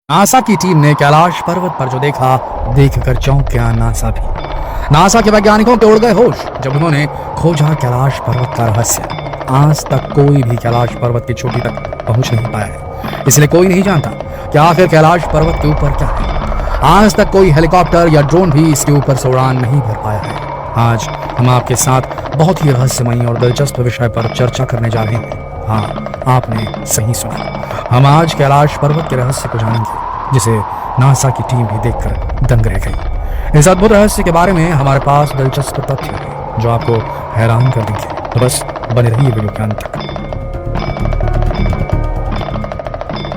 NASA की team ने कैलाश पर्वत पर जो देखा, देखकर चौंक गया नासा भी। नासा के वैज्ञानिकों के उड़ गए होश जब उन्होंने खोजा कैलाश पर्वत का रहस्य। आज तक कोई भी कैलाश पर्वत की चोटी तक पहुंच नहीं पाया है, इसलिए कोई नहीं जानता कि आखिर कैलाश पर्वत के ऊपर क्या है। आज तक कोई हेलीकॉप्टर या ड्रोन भी इसके ऊपर से उड़ान नहीं भर पाया है। आज हम आपके साथ बहुत ही रहस्यमयी और दिलचस्प विषय पर चर्चा करने जा रहे हैं। हाँ, आपने सही सुना, हम आज कैलाश पर्वत के रहस्य को जानेंगे, जिसे नासा की टीम भी देखकर दंग रह गई। इस अद्भुत रहस्य के बारे में हमारे पास दिलचस्प तथ्य है जो आपको हैरान कर देंगे, तो बस बने रहिए वीडियो के अंत तक।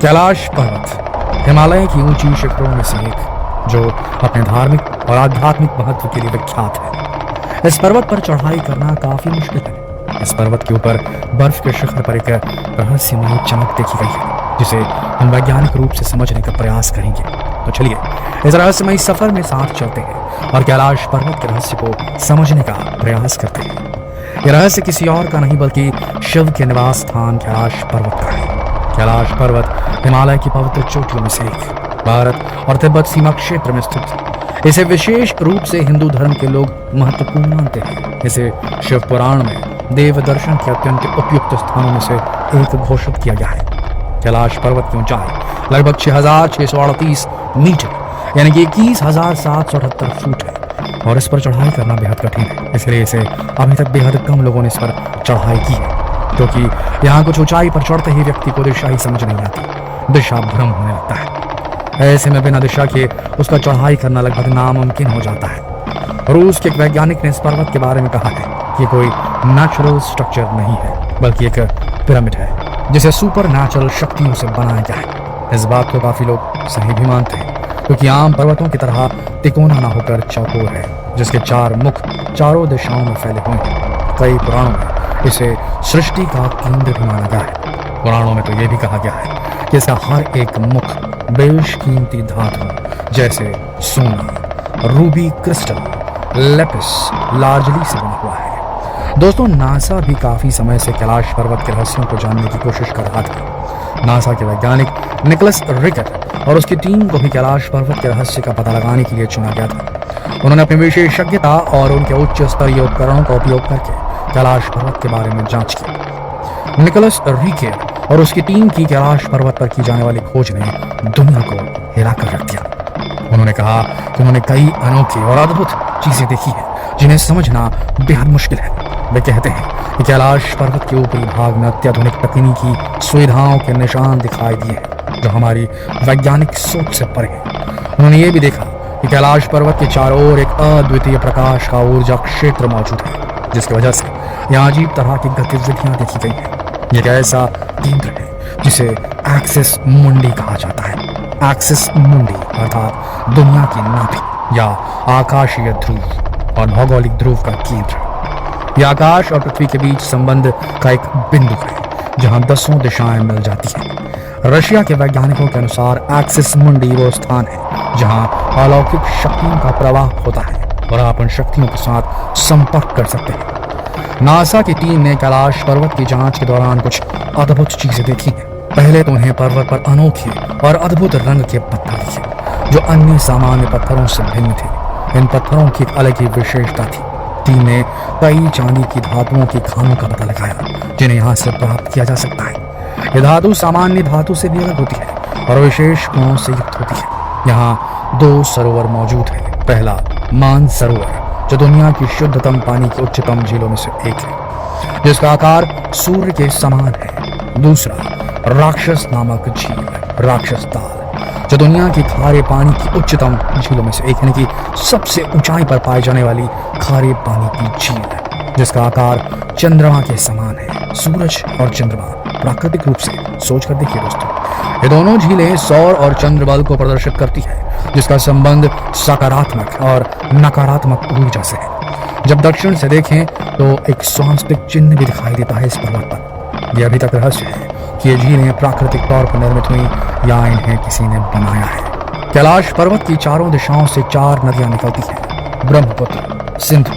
कैलाश पर्वत हिमालय की ऊंची शिखरों में से एक, जो अपने धार्मिक और आध्यात्मिक महत्व के लिए विख्यात है। इस पर्वत पर चढ़ाई करना काफी मुश्किल है। इस पर्वत के ऊपर बर्फ के शिखर पर एक रहस्यमयी चमक देखी गई है, जिसे हम वैज्ञानिक रूप से समझने का प्रयास करेंगे। तो चलिए इस रहस्यमयी सफर में साथ चलते हैं और कैलाश पर्वत के रहस्य को समझने का प्रयास करते हैं। यह रहस्य किसी और का नहीं बल्कि शिव के निवास स्थान कैलाश पर्वत का है। कैलाश पर्वत हिमालय की पवित्र चोटियों में से एक, भारत और तिब्बत सीमा क्षेत्र में स्थित है। इसे विशेष रूप से हिंदू धर्म के लोग महत्वपूर्ण मानते हैं। इसे शिव पुराण में देव दर्शन के अत्यंत उपयुक्त स्थानों में से एक घोषित किया गया है। कैलाश पर्वत की ऊंचाई लगभग 6,638 मीटर यानी कि 21,778 फुट है और इस पर चढ़ाई करना बेहद कठिन है। इसलिए इसे अभी तक बेहद कम लोगों ने इस पर चढ़ाई की है, क्योंकि यहाँ कुछ ऊंचाई पर चढ़ते ही व्यक्ति को दिशा ही समझ नहीं आती, दिशा भ्रम होने लगता है। ऐसे में बिना दिशा के उसका चढ़ाई करना लगभग नामुमकिन हो जाता है। रूस के एक वैज्ञानिक ने इस पर्वत के बारे में कहा है कि कोई नेचुरल स्ट्रक्चर नहीं है, बल्कि एक पिरामिड है जिसे सुपर नेचुरल शक्तियों से बनाया गया है। इस बात को काफी लोग सही भी मानते हैं, क्योंकि आम पर्वतों की तरह तिकोना न होकर चौकोर है, जिसके चार मुख चारों दिशाओं में फैले हुए हैं। कई पुराणों में इसे सृष्टि का केंद्र भी माना गया है। पुराणों में तो यह भी कहा गया है कि इसका हर एक मुख बेशकीमती धातु जैसे सोना, रूबी क्रिस्टल, लेपिस लार्जली से बना हुआ है। दोस्तों, नासा भी काफी समय से कैलाश पर्वत के रहस्यों को जानने की कोशिश कर रहा था। नासा के वैज्ञानिक निकोलस रिकेट और उसकी टीम को भी कैलाश पर्वत के रहस्य का पता लगाने के लिए चुना गया था। उन्होंने अपनी विशेषज्ञता और उनके उच्च स्तरीय उपकरणों का उपयोग करके कैलाश पर्वत के बारे में जांच की। निकोलस रिकेट और उसकी टीम की कैलाश पर्वत पर की जाने वाली खोज ने दुनिया को हिला कर रख दिया। उन्होंने कहा कि उन्होंने कई अनोखी और अद्भुत चीजें देखी है जिन्हें समझना बेहद मुश्किल है। वे कहते हैं कि कैलाश पर्वत के ऊपरी भाग में अत्याधुनिक तकनीकी सुविधाओं के निशान दिखाई दिए हैं, जो हमारी वैज्ञानिक सोच से परे हैं। उन्होंने ये भी देखा कि कैलाश पर्वत के चारों ओर एक अद्वितीय प्रकाश का ऊर्जा क्षेत्र मौजूद है, जिसकी वजह से यहाँ अजीब तरह की गतिविधियां देखी गई हैं। यह एक ऐसा केंद्र है जिसे एक्सिस मुंडी कहा जाता है। एक्सिस मुंडी अर्थात दुनिया की नाभि या आकाशीय ध्रुव और भौगोलिक ध्रुव का केंद्र। यह आकाश और पृथ्वी के बीच संबंध का एक बिंदु है, जहां 10 दिशाएं मिल जाती हैं। रशिया के वैज्ञानिकों के अनुसार एक्सिस मुंडी वो स्थान है जहां अलौकिक शक्तियों का प्रवाह होता है और आप उन शक्तियों के साथ संपर्क कर सकते हैं। नासा की टीम ने कैलाश पर्वत की जांच के दौरान कुछ अद्भुत चीजें देखी हैं। पहले तो उन्हें पर्वत पर अनोखे और अद्भुत रंग के पत्थर दिखे, जो अन्य सामान्य पत्थरों से भिन्न थे। इन पत्थरों की एक अलग ही विशेषता थी। टीम ने कई चांदी की धातुओं की खानों का पता लगाया, जिन्हें यहाँ से प्राप्त किया जा सकता है। यह धातु सामान्य धातु से भी अलग होती है और विशेष गुणों से युक्त होती है। यहाँ 2 सरोवर मौजूद हैं। पहला मान सरोवर, जो दुनिया की शुद्धतम पानी की उच्चतम झीलों में से एक है, जिसका आकार सूर्य के समान है। दूसरा राक्षस नामक झील, राक्षस ताल, जो दुनिया की खारे पानी की उच्चतम झीलों में से एक, यानी कि सबसे ऊंचाई पर पाई जाने वाली खारे पानी की झील है, जिसका आकार चंद्रमा के समान है। सूरज और चंद्रमा प्राकृतिक रूप से, सोच कर देखिए दोस्तों, ये दोनों झीलें सौर और चंद्र बल को प्रदर्शित करती है, जिसका संबंध सकारात्मक और नकारात्मक ऊर्जा से है। जब दक्षिण से देखें तो एक स्वास्तिक चिन्ह भी दिखाई देता है इस पर्वत पर। यह अभी तक रहस्य है कि ये झीलें प्राकृतिक तौर पर निर्मित हुई या इन्हें किसी ने बनाया है। कैलाश पर्वत की चारों दिशाओं से 4 नदियां निकलती हैं, ब्रह्मपुत्र, सिंधु,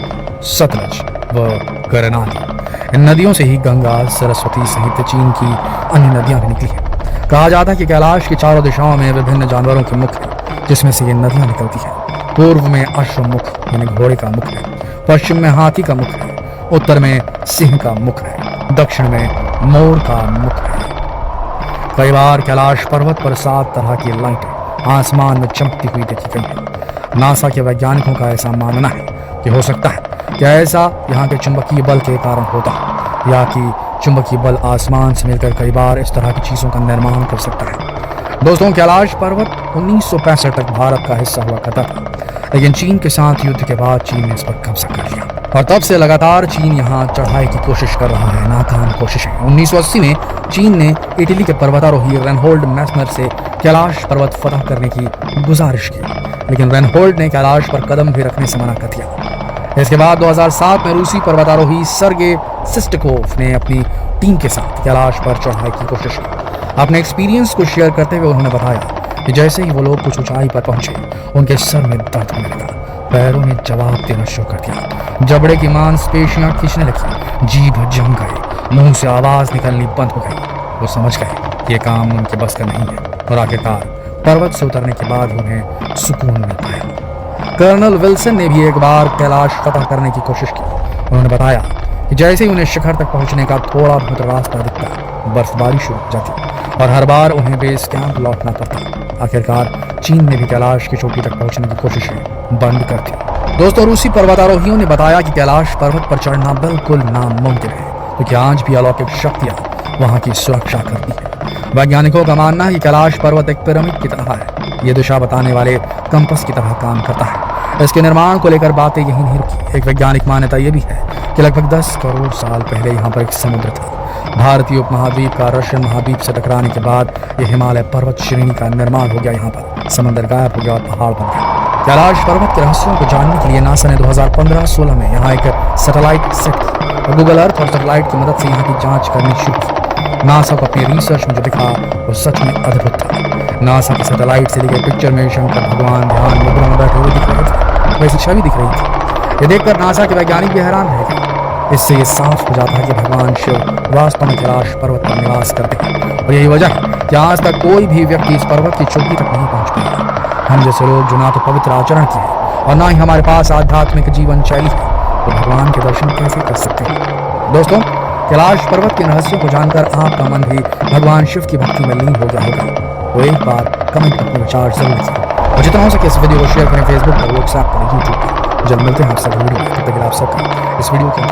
सतलज व करनाली। इन नदियों से ही गंगा, सरस्वती सहित चीन की अन्य नदियां भी निकली हैं। कहा जाता है कि कैलाश की चारों दिशाओं में विभिन्न जानवरों के मुख हैं, जिसमें से ये नदियां निकलती हैं। पूर्व में अश्वमुख यानी घोड़े का मुख है, पश्चिम में हाथी का मुख है, उत्तर में सिंह का मुख है, दक्षिण में मोर का मुख है। कई बार कैलाश पर्वत पर 7 तरह की लाइटें आसमान में चमकती हुई देखी गई हैं। नासा के वैज्ञानिकों का ऐसा मानना है कि हो सकता है कि ऐसा यहाँ के चुंबकीय बल के कारण होता है, या कि चुंबकीय बल आसमान से मिलकर कई बार इस तरह की चीजों का निर्माण कर सकता है। दोस्तों, कैलाश पर्वत 1965 तक भारत का हिस्सा हुआ करता था, लेकिन चीन के साथ युद्ध के बाद चीन ने इस पर कब्जा कर लिया और तब से लगातार चीन यहाँ चढ़ाई की कोशिश कर रहा है, नाकाम कोशिशें। 1980 में चीन ने इटली के पर्वतारोही रेनहोल्ड मैस्नर से कैलाश पर्वत फतह करने की गुजारिश की, लेकिन रेनहोल्ड ने कैलाश पर कदम भी रखने से मना कर दिया। इसके बाद 2007 में रूसी पर्वतारोही सर्गे सिस्टकोव ने अपनी टीम के साथ कैलाश पर चढ़ाई की कोशिश की। अपने एक्सपीरियंस को शेयर करते हुए उन्होंने बताया कि जैसे ही वो लोग कुछ ऊंचाई पर पहुंचे, उनके सर में दर्द होने लगा, पैरों ने जवाब देना शुरू कर दिया, जबड़े की मांसपेशियां खींचने लगी, जीभ जम गई, मुंह से आवाज निकलनी बंद हो गई। वो समझ गए कि ये काम उनके बस का नहीं है और आखिरकार पर्वत से उतरने के बाद उन्हें सुकून मिल पाया। कर्नल विल्सन ने भी एक बार कैलाश फतह करने की कोशिश की। उन्होंने बताया कि जैसे ही उन्हें शिखर तक पहुंचने का थोड़ा बहुत रास्ता दिखता, बर्फबारी शुरू हो जाती और हर बार उन्हें बेस कैंप लौटना पड़ता। आखिरकार चीन ने भी कैलाश की चोटी तक पहुंचने की कोशिशें बंद कर दी। दोस्तों, रूसी पर्वतारोहियों ने बताया कि कैलाश पर्वत पर चढ़ना बिल्कुल नामुमकिन है, क्योंकि आज भी अलौकिक शक्तियां वहां की सुरक्षा करती है। वैज्ञानिकों का मानना है कि कैलाश पर्वत एक पिरामिड की तरह है। ये दिशा बताने वाले कंपास की तरह काम करता है। इसके निर्माण को लेकर बातें यही नहीं रुकी। एक वैज्ञानिक मान्यता यह भी है कि लगभग 10 करोड़ साल पहले यहाँ पर एक समुद्र था। भारतीय उपमहाद्वीप का रशियन महाद्वीप से टकराने के बाद यह हिमालय पर्वत श्रेणी का निर्माण हो गया। यहाँ पर समंदर गायब हो गया और पहाड़ बन गया। कैलाश पर्वत के रहस्यों को जानने के लिए नासा ने 2015-16 में यहाँ एक सैटेलाइट सेट की और गूगल अर्थ और सैटेलाइट की मदद से यहाँ की जांच करनी शुरू की। नासा को अपनी रिसर्च में जो दिखा वो सच में अद्भुत था। नासा की सैटेलाइट से ली गई पिक्चर में शंकर भगवान ध्यान मुद्रा में बैठे हुए दिख रहे थे, वैसी छवि दिख रही थी। ये देखकर नासा के वैज्ञानिक भी हैरान रह गए। इससे ये साफ हो जाता है कि भगवान शिव वास्तव में कैलाश पर्वत पर निवास करते हैं और यही वजह है कि आज तक कोई भी व्यक्ति इस पर्वत की चोटी तक नहीं पहुंच पाया। हम जैसे लोग जो ना तो पवित्र आचरण किए और ना ही हमारे पास आध्यात्मिक जीवन शैली है, तो भगवान के दर्शन कैसे कर सकते हैं। दोस्तों, कैलाश पर्वत के रहस्यों को जानकर आपका मन भी भगवान शिव की भक्ति में लीन हो गया होगा। तो एक बार कमेंट में अपने विचार जरूर लिखें और जितना हो सके इस वीडियो को शेयर करें फेसबुक पर, व्हाट्सएप पर, यूट्यूब पर। जल्द मिलते हैं आप सब वीडियो में। तब तक आप सबका इस वीडियो के